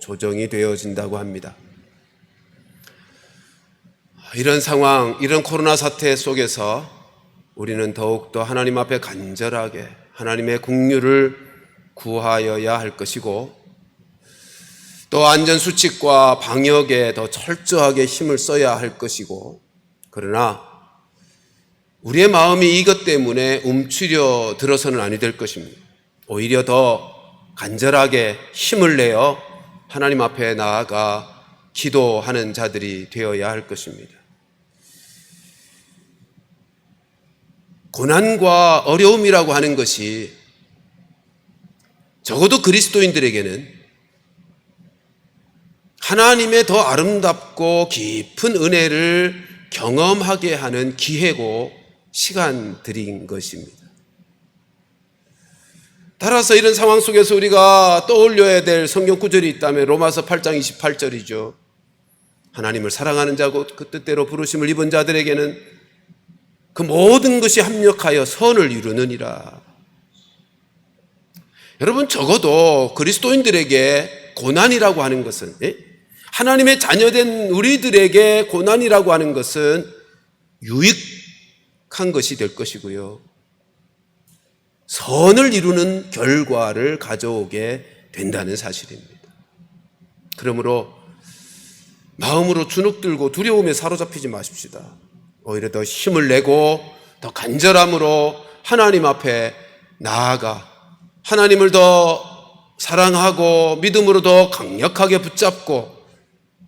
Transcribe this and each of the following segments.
조정이 되어진다고 합니다. 이런 상황, 이런 코로나 사태 속에서 우리는 더욱더 하나님 앞에 간절하게 하나님의 긍휼을 구하여야 할 것이고, 또 안전수칙과 방역에 더 철저하게 힘을 써야 할 것이고, 그러나 우리의 마음이 이것 때문에 움츠려 들어서는 아니 될 것입니다. 오히려 더 간절하게 힘을 내어 하나님 앞에 나아가 기도하는 자들이 되어야 할 것입니다. 고난과 어려움이라고 하는 것이 적어도 그리스도인들에게는 하나님의 더 아름답고 깊은 은혜를 경험하게 하는 기회고 시간들인 것입니다. 따라서 이런 상황 속에서 우리가 떠올려야 될 성경 구절이 있다면 로마서 8장 28절이죠. 하나님을 사랑하는 자고 그 뜻대로 부르심을 입은 자들에게는 그 모든 것이 합력하여 선을 이루느니라. 여러분, 적어도 그리스도인들에게 고난이라고 하는 것은, 하나님의 자녀된 우리들에게 고난이라고 하는 것은 유익한 것이 될 것이고요, 선을 이루는 결과를 가져오게 된다는 사실입니다. 그러므로 마음으로 주눅들고 두려움에 사로잡히지 마십시다. 오히려 더 힘을 내고 더 간절함으로 하나님 앞에 나아가 하나님을 더 사랑하고 믿음으로 더 강력하게 붙잡고,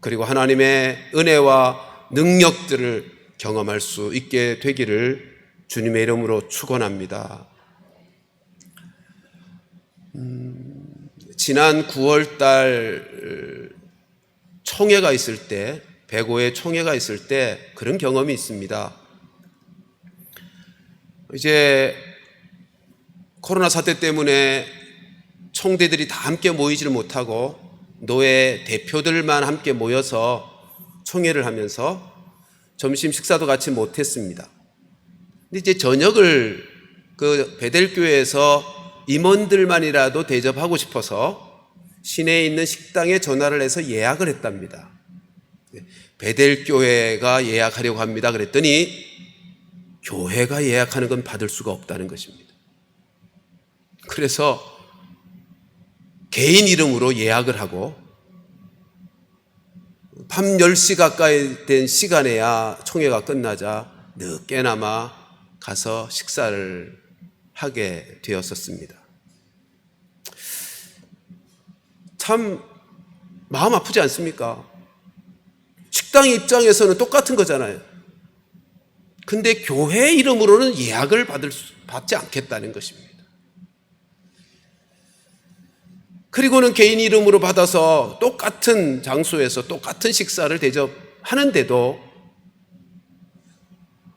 그리고 하나님의 은혜와 능력들을 경험할 수 있게 되기를 주님의 이름으로 축원합니다. 지난 9월 달 총회가 있을 때, 105회 총회가 있을 때 그런 경험이 있습니다. 이제 코로나 사태 때문에 총대들이 다 함께 모이지를 못하고 노회 대표들만 함께 모여서 총회를 하면서 점심 식사도 같이 못했습니다. 근데 이제 저녁을 그 베델교회에서 임원들만이라도 대접하고 싶어서 시내에 있는 식당에 전화를 해서 예약을 했답니다. 베델교회가 예약하려고 합니다. 그랬더니 교회가 예약하는 건 받을 수가 없다는 것입니다. 그래서 개인 이름으로 예약을 하고 밤 10시 가까이 된 시간에야 총회가 끝나자 늦게나마 가서 식사를 하게 되었었습니다. 참 마음 아프지 않습니까? 식당 입장에서는 똑같은 거잖아요. 근데 교회 이름으로는 예약을 받지 않겠다는 것입니다. 그리고는 개인 이름으로 받아서 똑같은 장소에서 똑같은 식사를 대접하는데도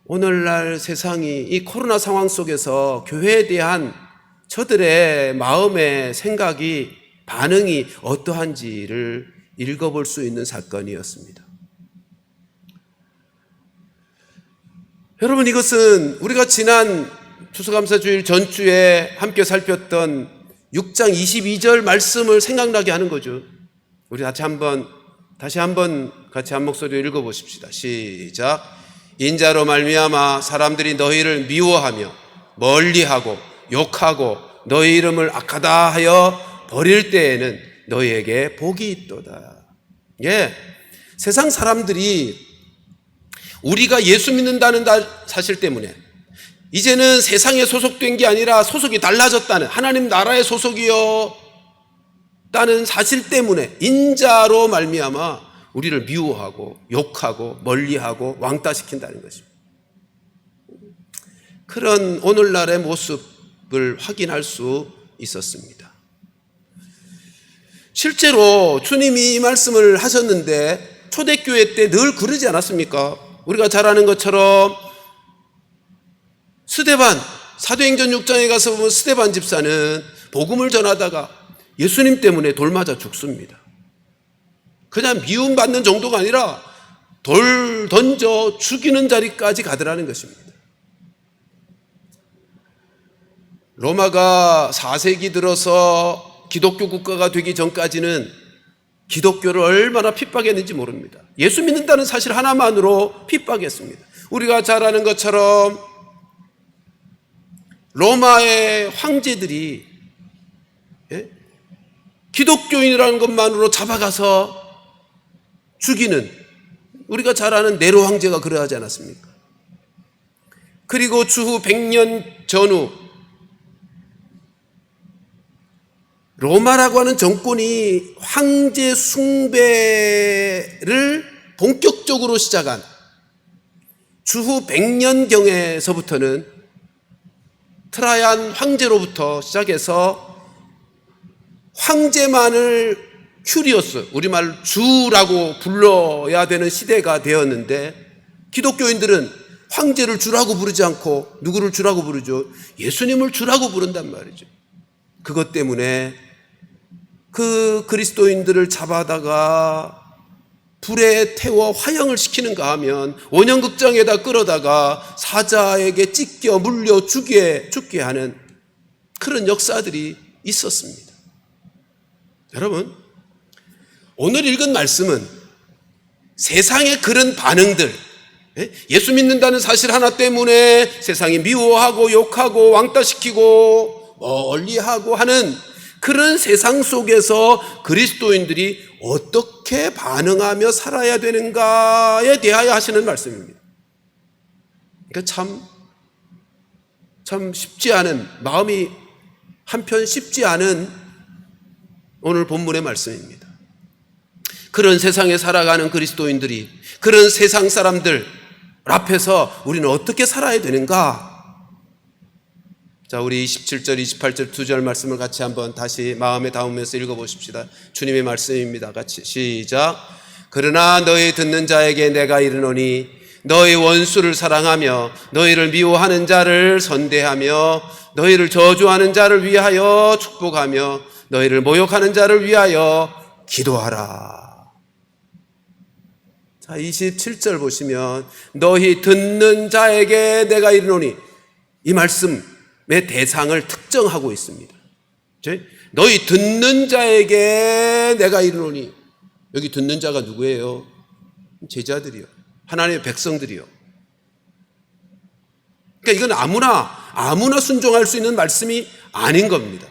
오늘날 세상이 이 코로나 상황 속에서 교회에 대한 저들의 마음의 생각이, 반응이 어떠한지를 읽어볼 수 있는 사건이었습니다. 여러분, 이것은 우리가 지난 추수감사주일 전주에 함께 살폈던 6장 22절 말씀을 생각나게 하는 거죠. 우리 다시 한번 같이 한 목소리로 읽어보십시다. 시작. 인자로 말미암아 사람들이 너희를 미워하며 멀리하고 욕하고 너희 이름을 악하다 하여 버릴 때에는 너희에게 복이 있도다. 세상 사람들이 우리가 예수 믿는다는 사실 때문에 이제는 세상에 소속된 게 아니라 소속이 달라졌다는, 하나님 나라의 소속이었다는 사실 때문에 인자로 말미암아 우리를 미워하고 욕하고 멀리하고 왕따시킨다는 것입니다. 그런 오늘날의 모습을 확인할 수 있었습니다. 실제로 주님이 이 말씀을 하셨는데 초대교회 때 늘 그러지 않았습니까? 우리가 잘 아는 것처럼 스데반, 사도행전 6장에 가서 보면 스데반 집사는 복음을 전하다가 예수님 때문에 돌 맞아 죽습니다. 그냥 미움받는 정도가 아니라 돌 던져 죽이는 자리까지 가더라는 것입니다. 로마가 4세기 들어서 기독교 국가가 되기 전까지는 기독교를 얼마나 핍박했는지 모릅니다. 예수 믿는다는 사실 하나만으로 핍박했습니다. 우리가 잘 아는 것처럼 로마의 황제들이 기독교인이라는 것만으로 잡아가서 죽이는, 우리가 잘 아는 네로 황제가 그러하지 않았습니까? 그리고 주후 100년 전후 로마라고 하는 정권이 황제 숭배를 본격적으로 시작한 주후 100년경에서부터는 트라얀 황제로부터 시작해서 황제만을 큐리오스, 우리말 주라고 불러야 되는 시대가 되었는데, 기독교인들은 황제를 주라고 부르지 않고 누구를 주라고 부르죠? 예수님을 주라고 부른단 말이죠. 그것 때문에 그 그리스도인들을 잡아다가 불에 태워 화형을 시키는가 하면 원형극장에다 끌어다가 사자에게 찢겨 물려 죽게 하는 그런 역사들이 있었습니다. 여러분, 오늘 읽은 말씀은 세상의 그런 반응들, 예수 믿는다는 사실 하나 때문에 세상이 미워하고 욕하고 왕따시키고 멀리하고 하는 그런 세상 속에서 그리스도인들이 어떻게 반응하며 살아야 되는가에 대하여 하시는 말씀입니다. 그러니까 참 쉽지 않은, 마음이 한편 쉽지 않은 오늘 본문의 말씀입니다. 그런 세상에 살아가는 그리스도인들이, 그런 세상 사람들 앞에서 우리는 어떻게 살아야 되는가? 자, 우리 27절, 28절 두 절 말씀을 같이 한번 다시 마음에 담으면서 읽어보십시다. 주님의 말씀입니다. 같이 시작. 그러나 너희 듣는 자에게 내가 이르노니 너희 원수를 사랑하며 너희를 미워하는 자를 선대하며 너희를 저주하는 자를 위하여 축복하며 너희를 모욕하는 자를 위하여 기도하라. 자, 27절 보시면 너희 듣는 자에게 내가 이르노니, 이 말씀의 대상을 특정하고 있습니다. 너희 듣는 자에게 내가 이르노니, 여기 듣는 자가 누구예요? 제자들이요, 하나님의 백성들이요. 그러니까 이건 아무나 순종할 수 있는 말씀이 아닌 겁니다.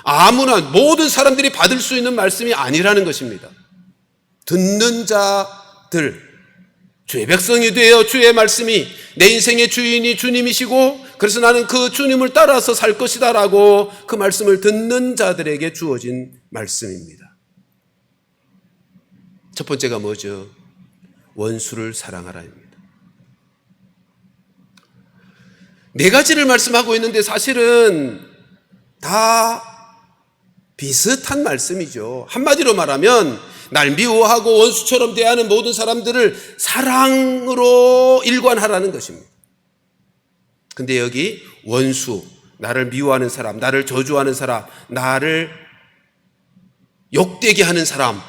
아무나, 모든 사람들이 받을 수 있는 말씀이 아니라는 것입니다. 듣는 자들, 주의 백성이 되어 주의 말씀이 내 인생의 주인이 주님이시고 그래서 나는 그 주님을 따라서 살 것이다 라고 그 말씀을 듣는 자들에게 주어진 말씀입니다. 첫 번째가 뭐죠? 원수를 사랑하라입니다. 네 가지를 말씀하고 있는데 사실은 다 비슷한 말씀이죠. 한마디로 말하면 날 미워하고 원수처럼 대하는 모든 사람들을 사랑으로 일관하라는 것입니다. 근데 여기 원수, 나를 미워하는 사람, 나를 저주하는 사람, 나를 욕되게 하는 사람은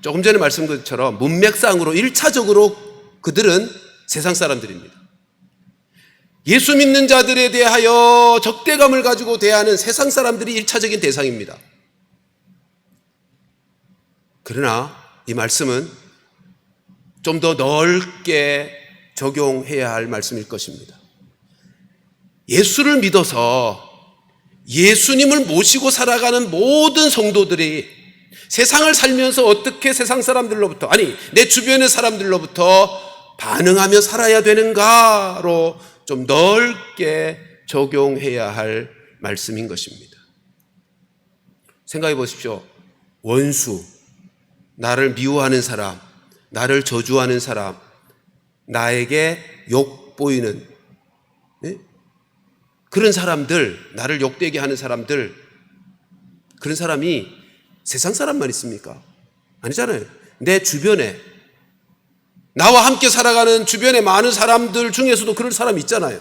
조금 전에 말씀드린 것처럼 문맥상으로 1차적으로 그들은 세상 사람들입니다. 예수 믿는 자들에 대하여 적대감을 가지고 대하는 세상 사람들이 1차적인 대상입니다. 그러나 이 말씀은 좀 더 넓게 적용해야 할 말씀일 것입니다. 예수를 믿어서 예수님을 모시고 살아가는 모든 성도들이 세상을 살면서 어떻게 세상 사람들로부터, 아니 내 주변의 사람들로부터 반응하며 살아야 되는가로 좀 넓게 적용해야 할 말씀인 것입니다. 생각해 보십시오. 원수, 나를 미워하는 사람, 나를 저주하는 사람, 나에게 욕 보이는 그런 사람들, 나를 욕되게 하는 사람들, 그런 사람이 세상 사람만 있습니까? 아니잖아요. 내 주변에, 나와 함께 살아가는 주변의 많은 사람들 중에서도 그런 사람이 있잖아요.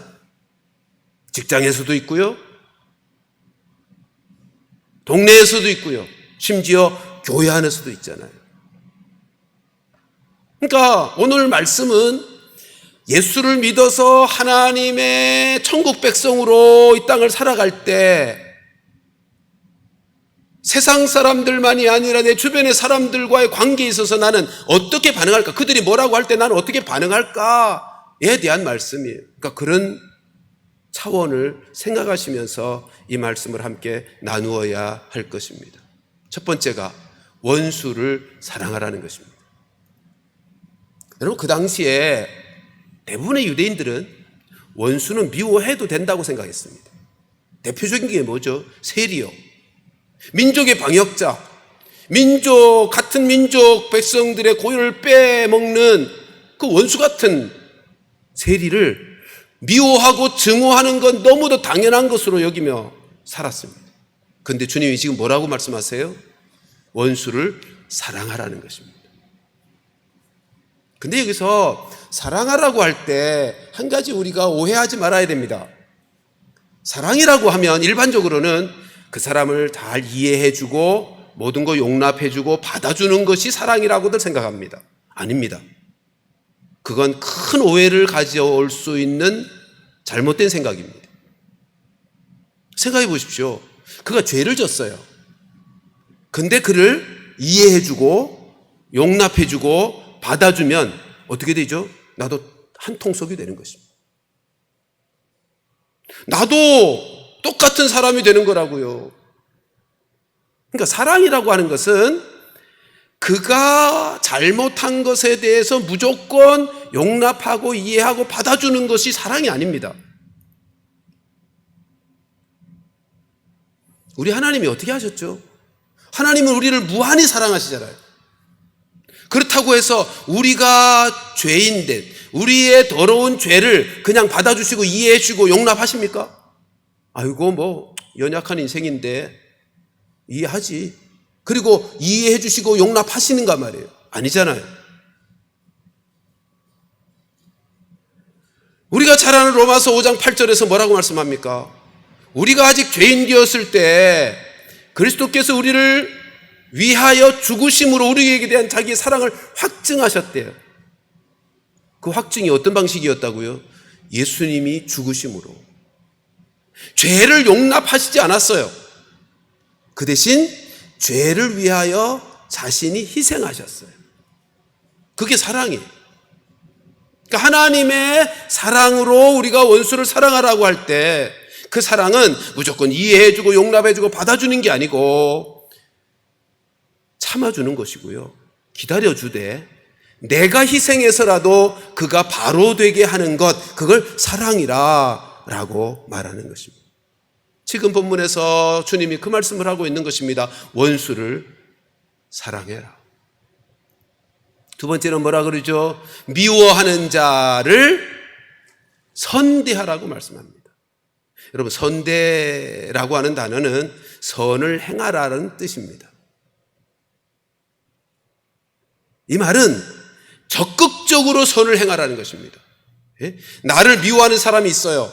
직장에서도 있고요, 동네에서도 있고요, 심지어 교회 안에서도 있잖아요. 그러니까 오늘 말씀은 예수를 믿어서 하나님의 천국 백성으로 이 땅을 살아갈 때 세상 사람들만이 아니라 내 주변의 사람들과의 관계에 있어서 나는 어떻게 반응할까? 그들이 뭐라고 할 때 나는 어떻게 반응할까에 대한 말씀이에요. 그러니까 그런 차원을 생각하시면서 이 말씀을 함께 나누어야 할 것입니다. 첫 번째가 원수를 사랑하라는 것입니다. 여러분, 그 당시에 대부분의 유대인들은 원수는 미워해도 된다고 생각했습니다. 대표적인 게 뭐죠? 세리요. 민족의 방역자, 같은 민족 백성들의 고유를 빼먹는 그 원수 같은 세리를 미워하고 증오하는 건 너무도 당연한 것으로 여기며 살았습니다. 그런데 주님이 지금 뭐라고 말씀하세요? 원수를 사랑하라는 것입니다. 근데 여기서 사랑하라고 할 때 한 가지 우리가 오해하지 말아야 됩니다. 사랑이라고 하면 일반적으로는 그 사람을 잘 이해해주고 모든 거 용납해주고 받아주는 것이 사랑이라고들 생각합니다. 아닙니다. 그건 큰 오해를 가져올 수 있는 잘못된 생각입니다. 생각해 보십시오. 그가 죄를 졌어요. 근데 그를 이해해주고 용납해주고 받아주면 어떻게 되죠? 나도 한 통속이 되는 것입니다. 나도 똑같은 사람이 되는 거라고요. 그러니까 사랑이라고 하는 것은 그가 잘못한 것에 대해서 무조건 용납하고 이해하고 받아주는 것이 사랑이 아닙니다. 우리 하나님이 어떻게 하셨죠? 하나님은 우리를 무한히 사랑하시잖아요. 그렇다고 해서 우리가 죄인된 우리의 더러운 죄를 그냥 받아주시고 이해해주고 용납하십니까? 아이고 뭐 연약한 인생인데 이해하지. 그리고 이해해 주시고 용납하시는가 말이에요. 아니잖아요. 우리가 잘 아는 로마서 5장 8절에서 뭐라고 말씀합니까? 우리가 아직 죄인 되었을 때 그리스도께서 우리를 위하여 죽으심으로 우리에게 대한 자기의 사랑을 확증하셨대요. 그 확증이 어떤 방식이었다고요? 예수님이 죽으심으로. 죄를 용납하시지 않았어요. 그 대신 죄를 위하여 자신이 희생하셨어요. 그게 사랑이에요. 그러니까 하나님의 사랑으로 우리가 원수를 사랑하라고 할 때 그 사랑은 무조건 이해해주고 용납해주고 받아주는 게 아니고 참아주는 것이고요. 기다려주되 내가 희생해서라도 그가 바로 되게 하는 것, 그걸 사랑이라 라고 말하는 것입니다. 지금 본문에서 주님이 그 말씀을 하고 있는 것입니다. 원수를 사랑해라. 두 번째는 뭐라 그러죠? 미워하는 자를 선대하라고 말씀합니다. 여러분, 선대라고 하는 단어는 선을 행하라는 뜻입니다. 이 말은 적극적으로 선을 행하라는 것입니다. 나를 미워하는 사람이 있어요.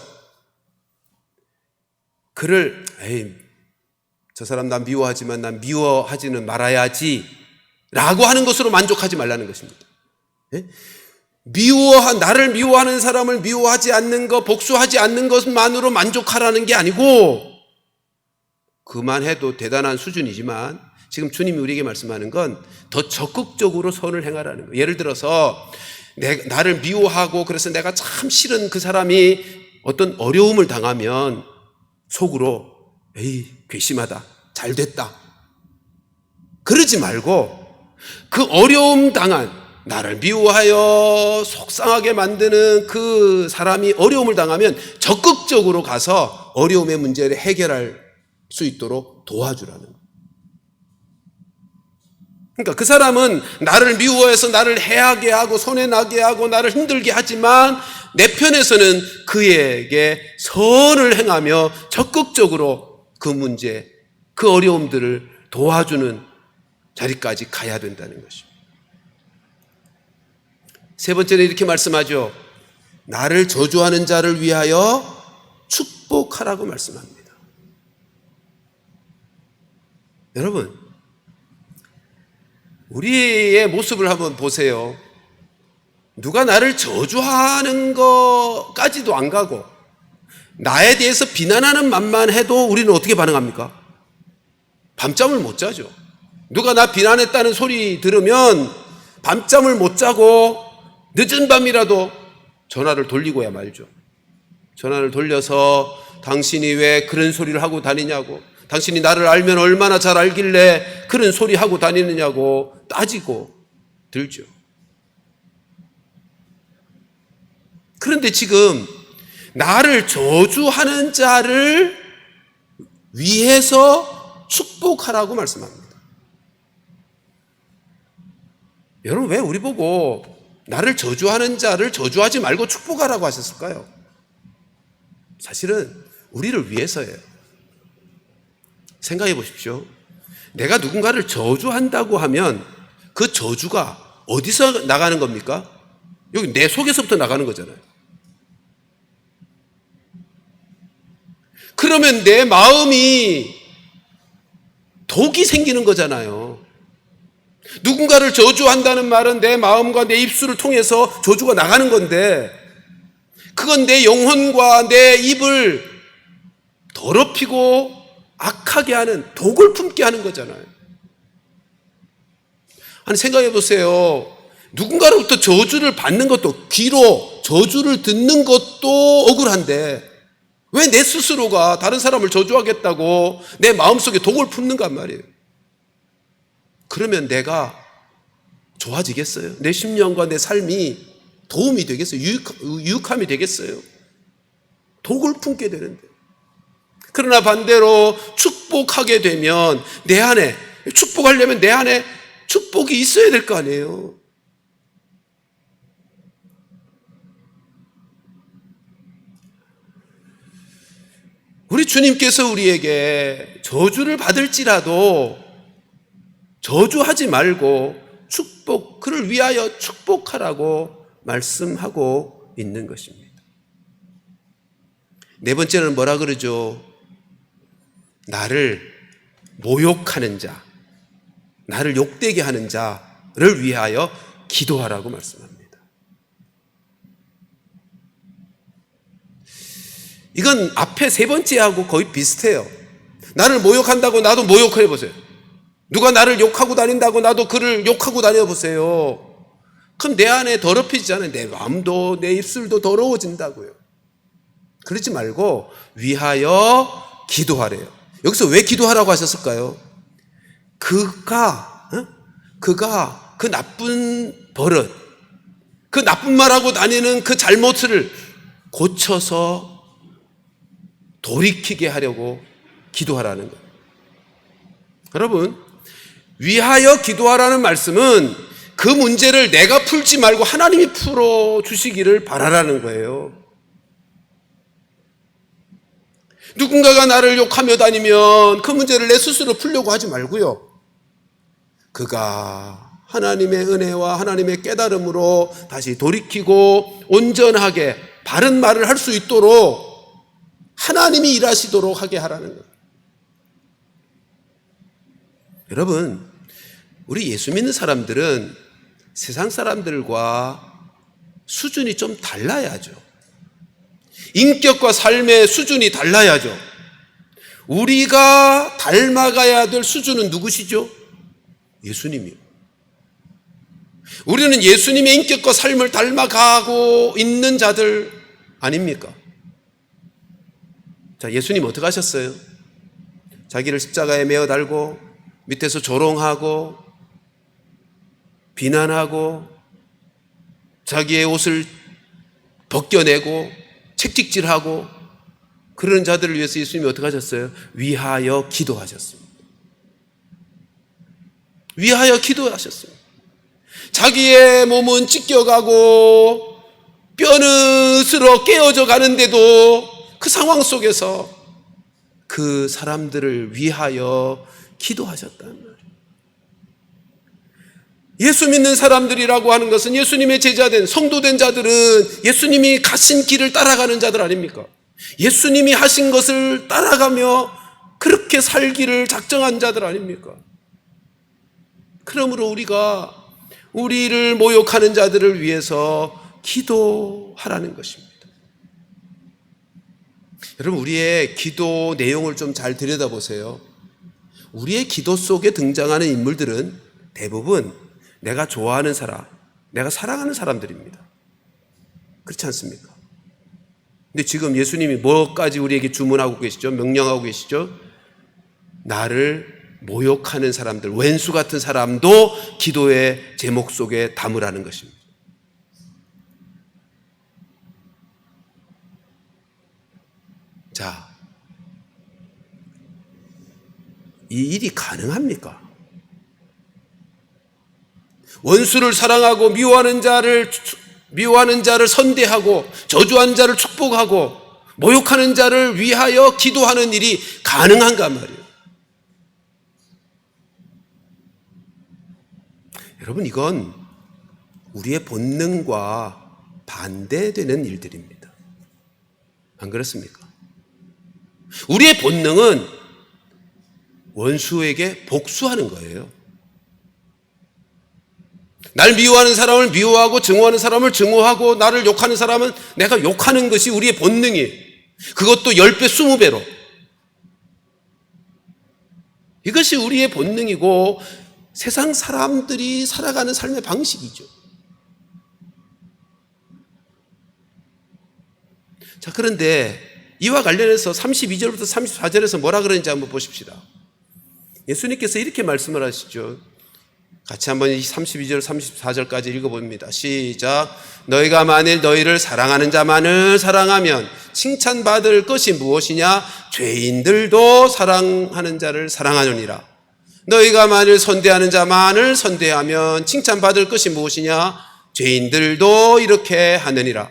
그를 저 사람 난 미워하지만 난 미워하지는 말아야지 라고 하는 것으로 만족하지 말라는 것입니다. 나를 미워하는 사람을 미워하지 않는 것, 복수하지 않는 것만으로 만족하라는 게 아니고, 그만해도 대단한 수준이지만 지금 주님이 우리에게 말씀하는 건 더 적극적으로 선을 행하라는 거예요. 예를 들어서 나를 미워하고 그래서 내가 참 싫은 그 사람이 어떤 어려움을 당하면 속으로 괘씸하다, 잘 됐다 그러지 말고, 그 어려움 당한, 나를 미워하여 속상하게 만드는 그 사람이 어려움을 당하면 적극적으로 가서 어려움의 문제를 해결할 수 있도록 도와주라는 거예요. 그러니까 그 사람은 나를 미워해서 나를 해하게 하고 손해나게 하고 나를 힘들게 하지만 내 편에서는 그에게 선을 행하며 적극적으로 그 문제, 그 어려움들을 도와주는 자리까지 가야 된다는 것입니다. 세 번째는 이렇게 말씀하죠. 나를 저주하는 자를 위하여 축복하라고 말씀합니다. 여러분, 우리의 모습을 한번 보세요. 누가 나를 저주하는 것까지도 안 가고 나에 대해서 비난하는 말만 해도 우리는 어떻게 반응합니까? 밤잠을 못 자죠. 누가 나 비난했다는 소리 들으면 밤잠을 못 자고 늦은 밤이라도 전화를 돌리고야 말죠. 전화를 돌려서 당신이 왜 그런 소리를 하고 다니냐고, 당신이 나를 알면 얼마나 잘 알길래 그런 소리 하고 다니느냐고 따지고 들죠. 그런데 지금 나를 저주하는 자를 위해서 축복하라고 말씀합니다. 여러분, 왜 우리 보고 나를 저주하는 자를 저주하지 말고 축복하라고 하셨을까요? 사실은 우리를 위해서예요. 생각해 보십시오. 내가 누군가를 저주한다고 하면 그 저주가 어디서 나가는 겁니까? 여기 내 속에서부터 나가는 거잖아요. 그러면 내 마음이 독이 생기는 거잖아요. 누군가를 저주한다는 말은 내 마음과 내 입술을 통해서 저주가 나가는 건데, 그건 내 영혼과 내 입을 더럽히고 악하게 하는, 독을 품게 하는 거잖아요. 아니, 생각해 보세요. 누군가로부터 저주를 받는 것도, 귀로 저주를 듣는 것도 억울한데 왜 내 스스로가 다른 사람을 저주하겠다고 내 마음속에 독을 품는가 말이에요. 그러면 내가 좋아지겠어요? 내 심령과 내 삶이 도움이 되겠어요? 유익함이 되겠어요? 독을 품게 되는데. 그러나 반대로 축복하게 되면 내 안에, 축복하려면 내 안에 축복이 있어야 될 거 아니에요. 우리 주님께서 우리에게 저주를 받을지라도 저주하지 말고 그를 위하여 축복하라고 말씀하고 있는 것입니다. 네 번째는 뭐라 그러죠? 나를 모욕하는 자, 나를 욕되게 하는 자를 위하여 기도하라고 말씀합니다. 이건 앞에 세 번째하고 거의 비슷해요. 나를 모욕한다고 나도 모욕해 보세요. 누가 나를 욕하고 다닌다고 나도 그를 욕하고 다녀 보세요. 그럼 내 안에 더럽혀지잖아요. 내 마음도 내 입술도 더러워진다고요. 그러지 말고 위하여 기도하래요. 여기서 왜 기도하라고 하셨을까요? 그가 그 나쁜 버릇, 그 나쁜 말하고 다니는 그 잘못을 고쳐서 돌이키게 하려고 기도하라는 거예요. 여러분, 위하여 기도하라는 말씀은 그 문제를 내가 풀지 말고 하나님이 풀어주시기를 바라라는 거예요. 누군가가 나를 욕하며 다니면 그 문제를 내 스스로 풀려고 하지 말고요. 그가 하나님의 은혜와 하나님의 깨달음으로 다시 돌이키고 온전하게 바른 말을 할 수 있도록 하나님이 일하시도록 하게 하라는 거예요. 여러분, 우리 예수 믿는 사람들은 세상 사람들과 수준이 좀 달라야죠. 인격과 삶의 수준이 달라야죠. 우리가 닮아가야 될 수준은 누구시죠? 예수님이요. 우리는 예수님의 인격과 삶을 닮아가고 있는 자들 아닙니까? 자, 예수님 어떻게 하셨어요? 자기를 십자가에 매어 달고 밑에서 조롱하고 비난하고 자기의 옷을 벗겨내고 책찍질하고 그런 자들을 위해서 예수님이 어떻게 하셨어요? 위하여 기도하셨습니다. 위하여 기도하셨습니다. 자기의 몸은 찢겨가고 뼈는 으스러 깨어져 가는데도 그 상황 속에서 그 사람들을 위하여 기도하셨다는 말이에요. 예수 믿는 사람들이라고 하는 것은 예수님의 제자된 성도된 자들은 예수님이 가신 길을 따라가는 자들 아닙니까? 예수님이 하신 것을 따라가며 그렇게 살기를 작정한 자들 아닙니까? 그러므로 우리가 우리를 모욕하는 자들을 위해서 기도하라는 것입니다. 여러분, 우리의 기도 내용을 좀 잘 들여다보세요. 우리의 기도 속에 등장하는 인물들은 대부분 내가 좋아하는 사람, 내가 사랑하는 사람들입니다. 그렇지 않습니까? 근데 지금 예수님이 뭐까지 우리에게 주문하고 계시죠? 명령하고 계시죠? 나를 모욕하는 사람들, 왼수 같은 사람도 기도의 제목 속에 담으라는 것입니다. 자, 이 일이 가능합니까? 원수를 사랑하고 미워하는 자를 선대하고 저주한 자를 축복하고 모욕하는 자를 위하여 기도하는 일이 가능한가 말이에요. 여러분, 이건 우리의 본능과 반대되는 일들입니다. 안 그렇습니까? 우리의 본능은 원수에게 복수하는 거예요. 날 미워하는 사람을 미워하고 증오하는 사람을 증오하고 나를 욕하는 사람은 내가 욕하는 것이 우리의 본능이에요. 그것도 10배, 20배로. 이것이 우리의 본능이고 세상 사람들이 살아가는 삶의 방식이죠. 자, 그런데 이와 관련해서 32절부터 34절에서 뭐라 그러는지 한번 보십시다. 예수님께서 이렇게 말씀을 하시죠. 같이 한번 32절, 34절까지 읽어봅니다. 시작. 너희가 만일 너희를 사랑하는 자만을 사랑하면 칭찬받을 것이 무엇이냐? 죄인들도 사랑하는 자를 사랑하느니라. 너희가 만일 선대하는 자만을 선대하면 칭찬받을 것이 무엇이냐? 죄인들도 이렇게 하느니라.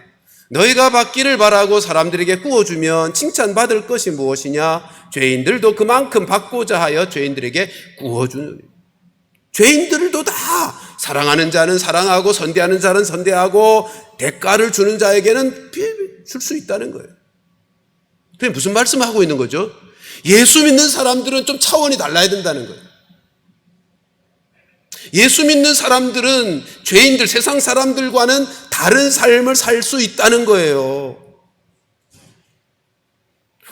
너희가 받기를 바라고 사람들에게 구워주면 칭찬받을 것이 무엇이냐? 죄인들도 그만큼 받고자 하여 죄인들에게 구워주느니라. 죄인들도 다 사랑하는 자는 사랑하고 선대하는 자는 선대하고 대가를 주는 자에게는 줄 수 있다는 거예요. 그게 무슨 말씀하고 있는 거죠? 예수 믿는 사람들은 좀 차원이 달라야 된다는 거예요. 예수 믿는 사람들은 죄인들, 세상 사람들과는 다른 삶을 살 수 있다는 거예요.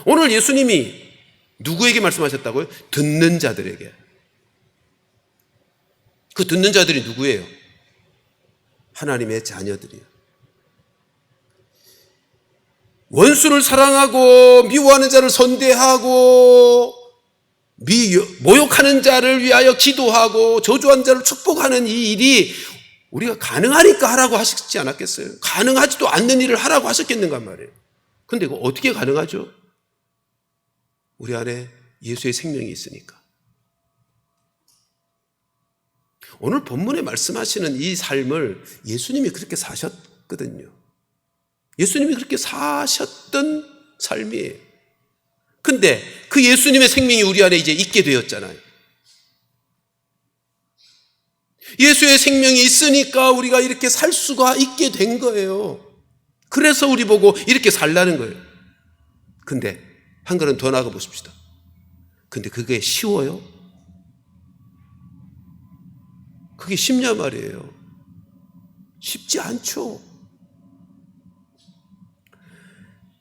오늘 예수님이 누구에게 말씀하셨다고요? 듣는 자들에게. 그 듣는 자들이 누구예요? 하나님의 자녀들이에요. 원수를 사랑하고 미워하는 자를 선대하고 모욕하는 자를 위하여 기도하고 저주한 자를 축복하는 이 일이 우리가 가능하니까 하라고 하시지 않았겠어요? 가능하지도 않는 일을 하라고 하셨겠는가 말이에요. 그런데 이거 어떻게 가능하죠? 우리 안에 예수의 생명이 있으니까. 오늘 본문에 말씀하시는 이 삶을 예수님이 그렇게 사셨거든요. 예수님이 그렇게 사셨던 삶이에요. 근데 그 예수님의 생명이 우리 안에 이제 있게 되었잖아요. 예수의 생명이 있으니까 우리가 이렇게 살 수가 있게 된 거예요. 그래서 우리 보고 이렇게 살라는 거예요. 근데 한 걸음 더 나가 보십시다. 근데 그게 쉬워요? 그게 쉽냐 말이에요. 쉽지 않죠.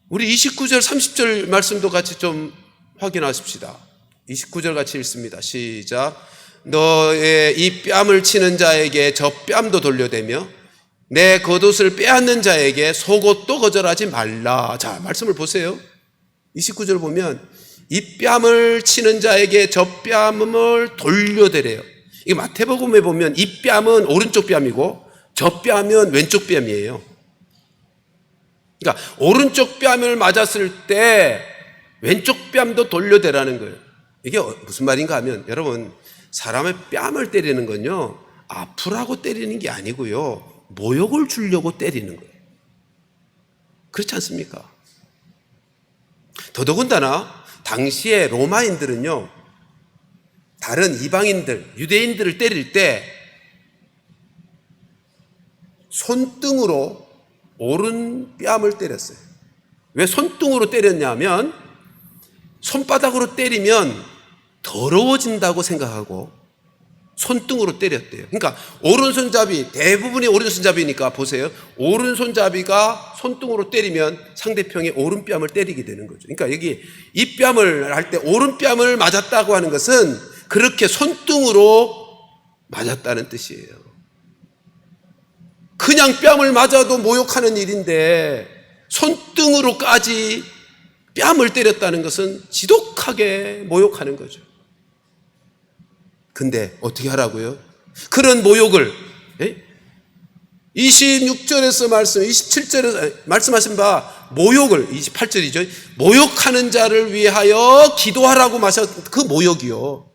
우리 29절 30절 말씀도 같이 좀 확인하십시다. 29절 같이 읽습니다. 시작. 너의 이 뺨을 치는 자에게 저 뺨도 돌려대며 내 겉옷을 빼앗는 자에게 속옷도 거절하지 말라. 자, 말씀을 보세요. 29절 보면 이 뺨을 치는 자에게 저 뺨을 돌려대래요. 이 마태복음에 보면 이 뺨은 오른쪽 뺨이고 저 뺨은 왼쪽 뺨이에요. 그러니까 오른쪽 뺨을 맞았을 때 왼쪽 뺨도 돌려대라는 거예요. 이게 무슨 말인가 하면 여러분, 사람의 뺨을 때리는 건요 아프라고 때리는 게 아니고요 모욕을 주려고 때리는 거예요. 그렇지 않습니까? 더더군다나 당시에 로마인들은요 다른 이방인들, 유대인들을 때릴 때 손등으로 오른 뺨을 때렸어요. 왜 손등으로 때렸냐면 손바닥으로 때리면 더러워진다고 생각하고 손등으로 때렸대요. 그러니까 오른손잡이, 대부분이 오른손잡이니까 보세요. 오른손잡이가 손등으로 때리면 상대편이 오른뺨을 때리게 되는 거죠. 그러니까 여기 이 뺨을 할 때 오른뺨을 맞았다고 하는 것은 그렇게 손등으로 맞았다는 뜻이에요. 그냥 뺨을 맞아도 모욕하는 일인데 손등으로까지 뺨을 때렸다는 것은 지독하게 모욕하는 거죠. 근데 어떻게 하라고요? 그런 모욕을 26절에서 27절에서 말씀하신 바 모욕을 28절이죠. 모욕하는 자를 위하여 기도하라고 마셨 그 모욕이요.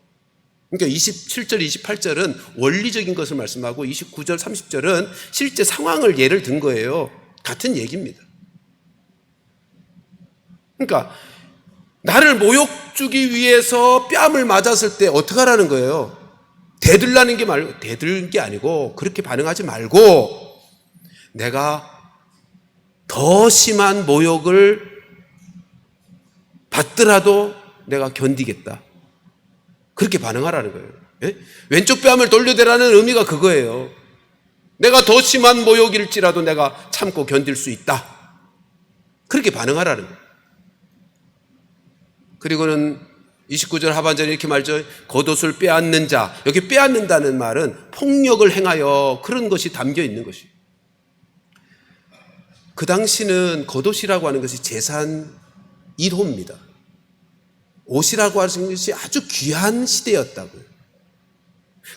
그러니까 27절, 28절은 원리적인 것을 말씀하고 29절, 30절은 실제 상황을 예를 든 거예요. 같은 얘기입니다. 그러니까 나를 모욕 주기 위해서 뺨을 맞았을 때 어떻게 하라는 거예요? 대들라는 게 말고, 대들 게 아니고 그렇게 반응하지 말고 내가 더 심한 모욕을 받더라도 내가 견디겠다. 그렇게 반응하라는 거예요. 예? 왼쪽 뺨을 돌려대라는 의미가 그거예요. 내가 더 심한 모욕일지라도 내가 참고 견딜 수 있다. 그렇게 반응하라는 거예요. 그리고는 29절 하반절에 이렇게 말죠. 겉옷을 빼앗는 자. 여기 빼앗는다는 말은 폭력을 행하여 그런 것이 담겨 있는 것이에요. 그 당시는 겉옷이라고 하는 것이 재산 1호입니다. 옷이라고 하는 것이 아주 귀한 시대였다고요.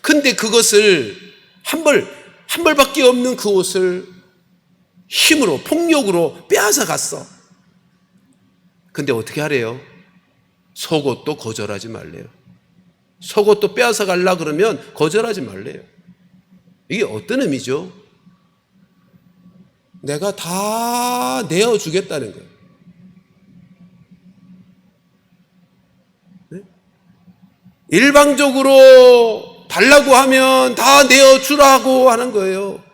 근데 그것을 한 벌밖에 없는 그 옷을 힘으로, 폭력으로 빼앗아 갔어. 근데 어떻게 하래요? 속옷도 거절하지 말래요. 속옷도 빼앗아 가려 그러면 거절하지 말래요. 이게 어떤 의미죠? 내가 다 내어주겠다는 거예요. 네? 일방적으로 달라고 하면 다 내어주라고 하는 거예요.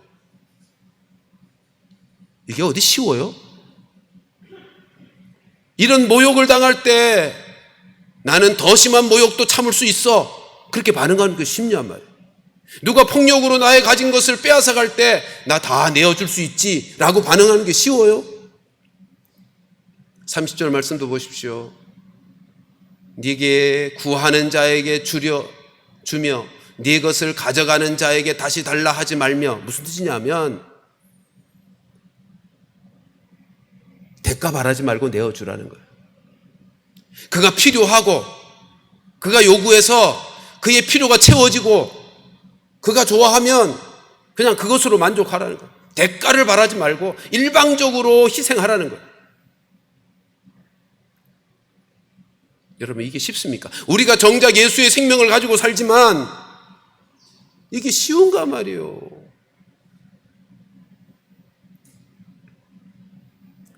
이게 어디 쉬워요? 이런 모욕을 당할 때 나는 더 심한 모욕도 참을 수 있어. 그렇게 반응하는 게 쉽냔 말이에요. 누가 폭력으로 나의 가진 것을 빼앗아 갈 때 나 다 내어줄 수 있지 라고 반응하는 게 쉬워요? 30절 말씀도 보십시오. 네게 구하는 자에게 주며 네 것을 가져가는 자에게 다시 달라 하지 말며. 무슨 뜻이냐면 대가 바라지 말고 내어주라는 거예요. 그가 필요하고 그가 요구해서 그의 필요가 채워지고 그가 좋아하면 그냥 그것으로 만족하라는 거예요. 대가를 바라지 말고 일방적으로 희생하라는 거예요. 여러분 이게 쉽습니까? 우리가 정작 예수의 생명을 가지고 살지만 이게 쉬운가 말이에요.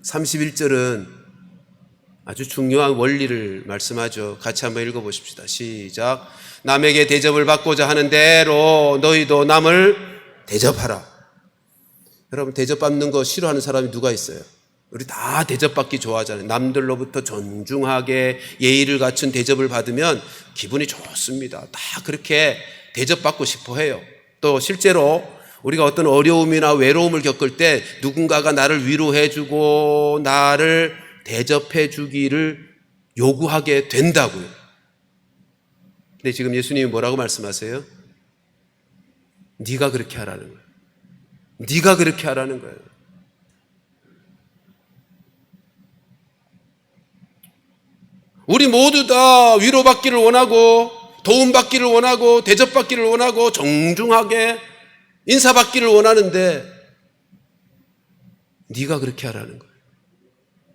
31절은 아주 중요한 원리를 말씀하죠. 같이 한번 읽어보십시다. 시작. 남에게 대접을 받고자 하는 대로 너희도 남을 대접하라. 여러분 대접받는 거 싫어하는 사람이 누가 있어요? 우리 다 대접받기 좋아하잖아요. 남들로부터 존중하게 예의를 갖춘 대접을 받으면 기분이 좋습니다. 다 그렇게 대접받고 싶어 해요. 또 실제로 우리가 어떤 어려움이나 외로움을 겪을 때 누군가가 나를 위로해주고 나를 대접해 주기를 요구하게 된다고요. 근데 지금 예수님이 뭐라고 말씀하세요? 네가 그렇게 하라는 거예요. 네가 그렇게 하라는 거예요. 우리 모두 다 위로받기를 원하고 도움받기를 원하고 대접받기를 원하고 정중하게 인사받기를 원하는데 네가 그렇게 하라는 거예요.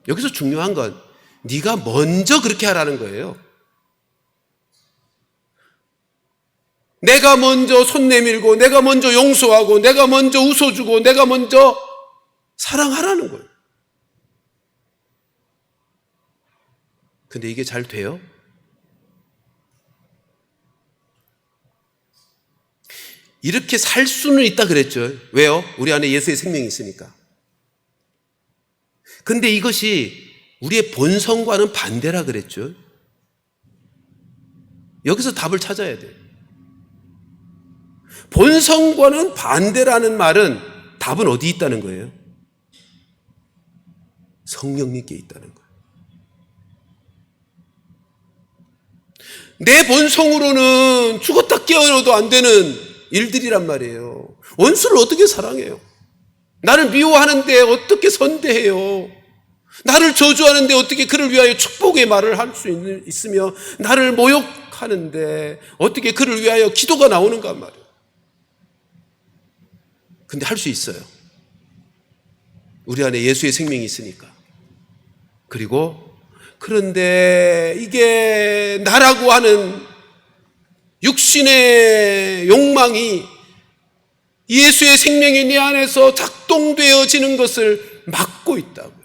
여기서 중요한 건 네가 먼저 그렇게 하라는 거예요. 내가 먼저 손 내밀고 내가 먼저 용서하고 내가 먼저 웃어주고 내가 먼저 사랑하라는 거예요. 근데 이게 잘 돼요? 이렇게 살 수는 있다 그랬죠. 왜요? 우리 안에 예수의 생명이 있으니까. 근데 이것이 우리의 본성과는 반대라 그랬죠. 여기서 답을 찾아야 돼요. 본성과는 반대라는 말은 답은 어디 있다는 거예요? 성령님께 있다는 거예요. 내 본성으로는 죽었다 깨어나도 안 되는 일들이란 말이에요. 원수를 어떻게 사랑해요? 나를 미워하는데 어떻게 선대해요? 나를 저주하는데 어떻게 그를 위하여 축복의 말을 할 수 있으며 나를 모욕하는데 어떻게 그를 위하여 기도가 나오는가 말이에요. 근데 할 수 있어요. 우리 안에 예수의 생명이 있으니까. 그런데 이게 나라고 하는 육신의 욕망이 예수의 생명이 내 안에서 작동되어지는 것을 막고 있다고요.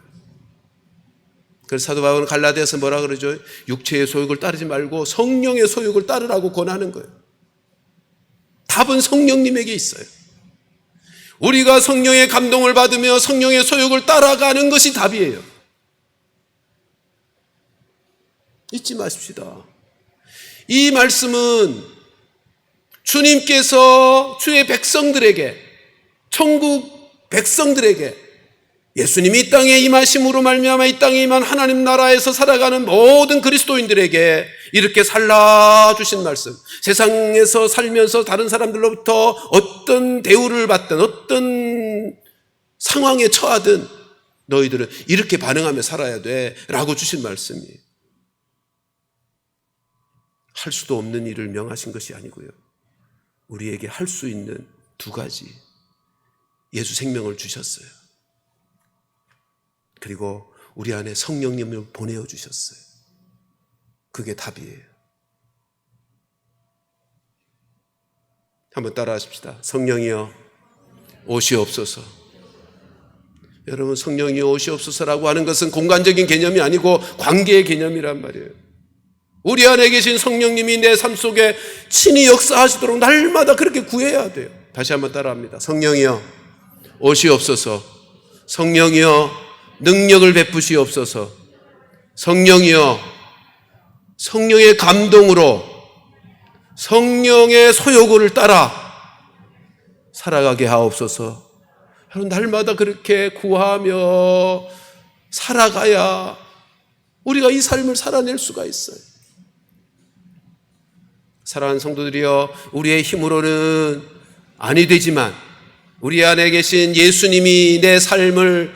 그래서 사도 바울은 갈라디아서 뭐라 그러죠? 육체의 소욕을 따르지 말고 성령의 소욕을 따르라고 권하는 거예요. 답은 성령님에게 있어요. 우리가 성령의 감동을 받으며 성령의 소욕을 따라가는 것이 답이에요. 잊지 마십시다. 이 말씀은 주님께서 주의 백성들에게, 천국 백성들에게 예수님이 이 땅에 임하심으로 말미암아 이 땅에 임한 하나님 나라에서 살아가는 모든 그리스도인들에게 이렇게 살라주신 말씀, 세상에서 살면서 다른 사람들로부터 어떤 대우를 받든 어떤 상황에 처하든 너희들은 이렇게 반응하며 살아야 돼 라고 주신 말씀이에요. 할 수도 없는 일을 명하신 것이 아니고요, 우리에게 할 수 있는 두 가지, 예수 생명을 주셨어요. 그리고 우리 안에 성령님을 보내어 주셨어요. 그게 답이에요. 한번 따라 하십시다. 성령이여 오시옵소서. 여러분, 성령이 오시옵소서라고 하는 것은 공간적인 개념이 아니고 관계의 개념이란 말이에요. 우리 안에 계신 성령님이 내 삶 속에 친히 역사하시도록 날마다 그렇게 구해야 돼요. 다시 한번 따라합니다. 성령이여 오시옵소서. 성령이여 능력을 베푸시옵소서. 성령이여 성령의 감동으로 성령의 소욕을 따라 살아가게 하옵소서. 여러분, 날마다 그렇게 구하며 살아가야 우리가 이 삶을 살아낼 수가 있어요. 사랑하는 성도들이여, 우리의 힘으로는 아니 되지만 우리 안에 계신 예수님이 내 삶을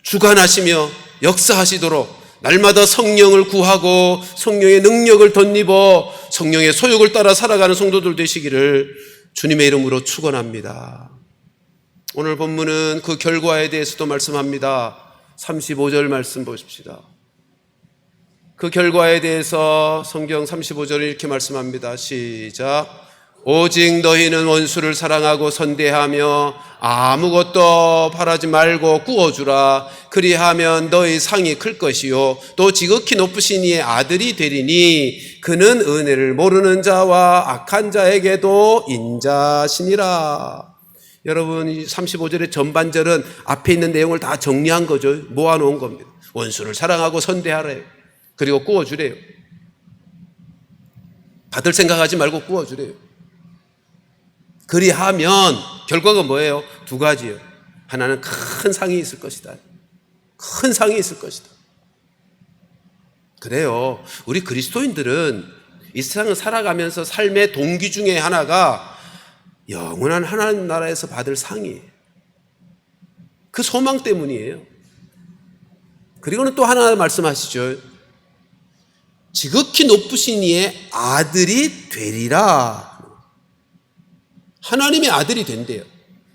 주관하시며 역사하시도록 날마다 성령을 구하고 성령의 능력을 덧입어 성령의 소욕을 따라 살아가는 성도들 되시기를 주님의 이름으로 축원합니다. 오늘 본문은 그 결과에 대해서도 말씀합니다. 35절 말씀 보십시다. 그 결과에 대해서 성경 35절에 이렇게 말씀합니다. 시작. 오직 너희는 원수를 사랑하고 선대하며 아무것도 바라지 말고 구워주라. 그리하면 너희 상이 클 것이요 또 지극히 높으신 이의 아들이 되리니 그는 은혜를 모르는 자와 악한 자에게도 인자시니라. 여러분, 이 35절의 전반절은 앞에 있는 내용을 다 정리한 거죠. 모아놓은 겁니다. 원수를 사랑하고 선대하래요. 그리고 구워주래요. 받을 생각하지 말고 구워주래요. 그리하면 결과가 뭐예요? 두 가지예요. 하나는 큰 상이 있을 것이다. 큰 상이 있을 것이다. 그래요. 우리 그리스도인들은 이 세상을 살아가면서 삶의 동기 중에 하나가 영원한 하나님 나라에서 받을 상이에요. 그 소망 때문이에요. 그리고는 또 하나 말씀하시죠. 지극히 높으신 이의 아들이 되리라. 하나님의 아들이 된대요.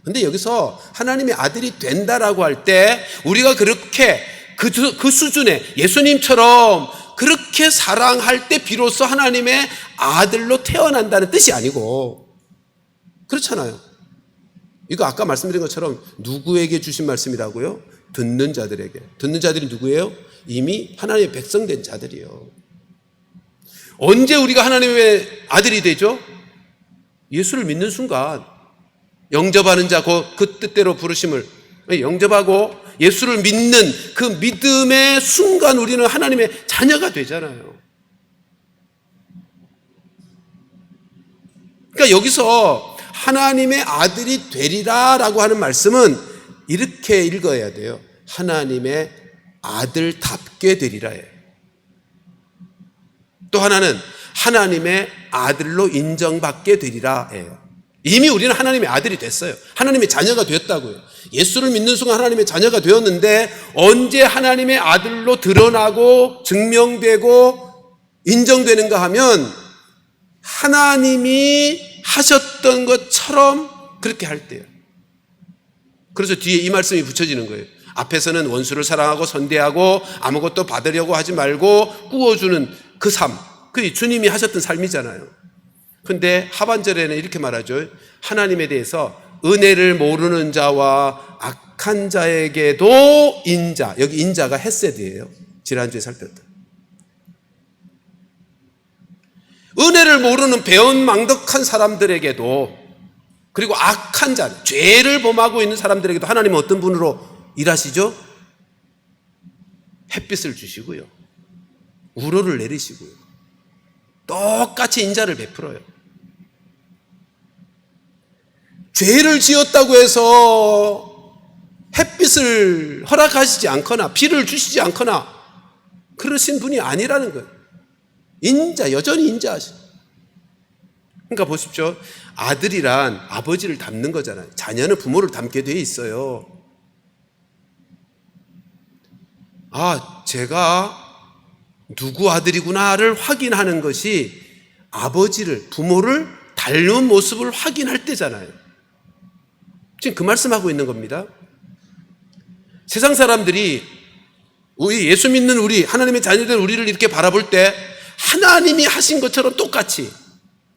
근데 여기서 하나님의 아들이 된다라고 할 때 우리가 그렇게 그 수준의 예수님처럼 그렇게 사랑할 때 비로소 하나님의 아들로 태어난다는 뜻이 아니고, 그렇잖아요. 이거 아까 말씀드린 것처럼 누구에게 주신 말씀이라고요? 듣는 자들에게. 듣는 자들이 누구예요? 이미 하나님의 백성된 자들이요. 언제 우리가 하나님의 아들이 되죠? 예수를 믿는 순간, 영접하는 자, 그 뜻대로 부르심을 영접하고 예수를 믿는 그 믿음의 순간 우리는 하나님의 자녀가 되잖아요. 그러니까 여기서 하나님의 아들이 되리라라고 하는 말씀은 이렇게 읽어야 돼요. 하나님의 아들답게 되리라예요. 또 하나는 하나님의 아들로 인정받게 되리라예요. 이미 우리는 하나님의 아들이 됐어요. 하나님의 자녀가 되었다고요. 예수를 믿는 순간 하나님의 자녀가 되었는데 언제 하나님의 아들로 드러나고 증명되고 인정되는가 하면 하나님이 하셨던 것처럼 그렇게 할 때요. 그래서 뒤에 이 말씀이 붙여지는 거예요. 앞에서는 원수를 사랑하고 선대하고 아무것도 받으려고 하지 말고 꾸어주는 그 삶, 그게 주님이 하셨던 삶이잖아요. 근데 하반절에는 이렇게 말하죠. 하나님에 대해서 은혜를 모르는 자와 악한 자에게도 인자, 여기 인자가 헤세드예요. 지난주에 살폈던. 은혜를 모르는 배은망덕한 사람들에게도, 그리고 악한 자, 죄를 범하고 있는 사람들에게도 하나님은 어떤 분으로 일하시죠? 햇빛을 주시고요, 우로를 내리시고요, 똑같이 인자를 베풀어요. 죄를 지었다고 해서 햇빛을 허락하시지 않거나 비를 주시지 않거나 그러신 분이 아니라는 거예요. 인자, 여전히 인자하시. 그러니까 보십시오. 아들이란 아버지를 닮는 거잖아요. 자녀는 부모를 닮게 돼 있어요. 아, 제가 누구 아들이구나를 확인하는 것이 아버지를, 부모를 닮은 모습을 확인할 때잖아요. 지금 그 말씀하고 있는 겁니다. 세상 사람들이 우리 예수 믿는 우리 하나님의 자녀들 우리를 이렇게 바라볼 때 하나님이 하신 것처럼 똑같이,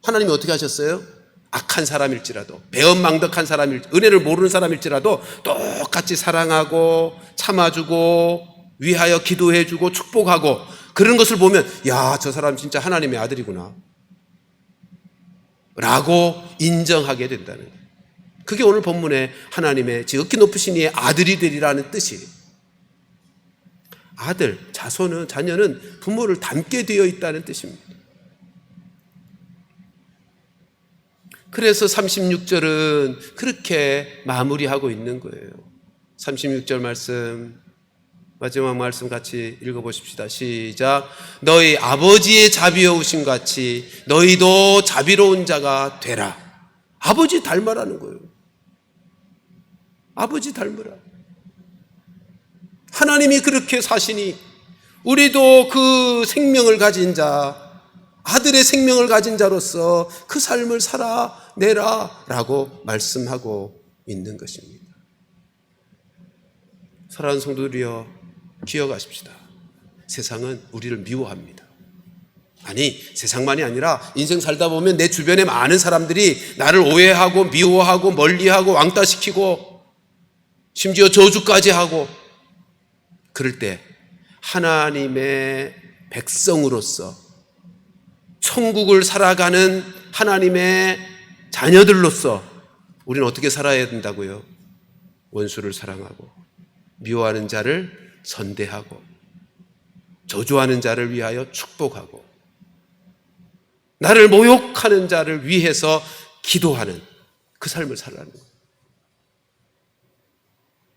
하나님이 어떻게 하셨어요? 악한 사람일지라도, 배은망덕한 사람일, 은혜를 모르는 사람일지라도 똑같이 사랑하고 참아주고 위하여 기도해주고 축복하고, 그런 것을 보면 야, 저 사람 진짜 하나님의 아들이구나 라고 인정하게 된다는 거예요. 그게 오늘 본문에 하나님의 지극히 높으신 이의 아들이 되리라는 뜻이에요. 아들, 자손은, 자녀는 부모를 닮게 되어 있다는 뜻입니다. 그래서 36절은 그렇게 마무리하고 있는 거예요. 36절 말씀, 마지막 말씀 같이 읽어보십시다. 시작. 너희 아버지의 자비로우신 같이 너희도 자비로운 자가 되라. 아버지 닮아라는 거예요. 아버지 닮으라. 하나님이 그렇게 사시니 우리도 그 생명을 가진 자, 아들의 생명을 가진 자로서 그 삶을 살아내라 라고 말씀하고 있는 것입니다. 사랑하는 성도들이여, 기억하십시다. 세상은 우리를 미워합니다. 아니, 세상만이 아니라 인생 살다 보면 내 주변에 많은 사람들이 나를 오해하고 미워하고 멀리하고 왕따시키고 심지어 저주까지 하고, 그럴 때 하나님의 백성으로서 천국을 살아가는 하나님의 자녀들로서 우리는 어떻게 살아야 된다고요? 원수를 사랑하고 미워하는 자를 선대하고 저주하는 자를 위하여 축복하고 나를 모욕하는 자를 위해서 기도하는 그 삶을 살라는 거예요.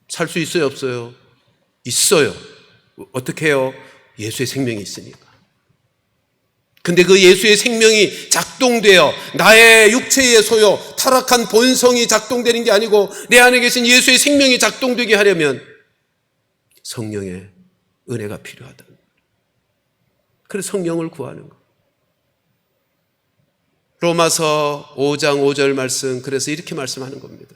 살 수 있어요, 없어요? 있어요. 어떻게 해요? 예수의 생명이 있으니까. 근데 그 예수의 생명이 작동되어 나의 육체의 소요, 타락한 본성이 작동되는 게 아니고 내 안에 계신 예수의 생명이 작동되게 하려면 성령의 은혜가 필요하다. 그래서 성령을 구하는 거. 로마서 5장 5절 말씀, 그래서 이렇게 말씀하는 겁니다.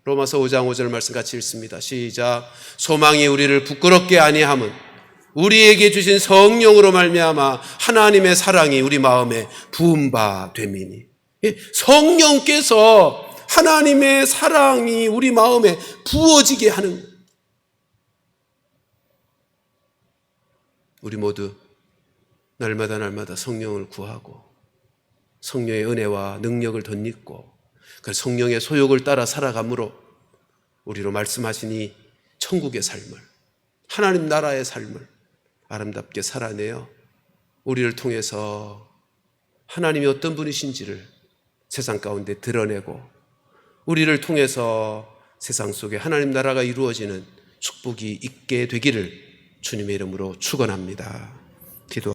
로마서 5장 5절 말씀 같이 읽습니다. 시작. 소망이 우리를 부끄럽게 아니함은 우리에게 주신 성령으로 말미암아 하나님의 사랑이 우리 마음에 부은 바 됨이니. 성령께서 하나님의 사랑이 우리 마음에 부어지게 하는 거예요. 우리 모두 날마다 성령을 구하고 성령의 은혜와 능력을 덧입고 그 성령의 소욕을 따라 살아감으로 우리로 말씀하시니 천국의 삶을, 하나님 나라의 삶을 아름답게 살아내어 우리를 통해서 하나님이 어떤 분이신지를 세상 가운데 드러내고 우리를 통해서 세상 속에 하나님 나라가 이루어지는 축복이 있게 되기를 주님의 이름으로 축원합니다. 기도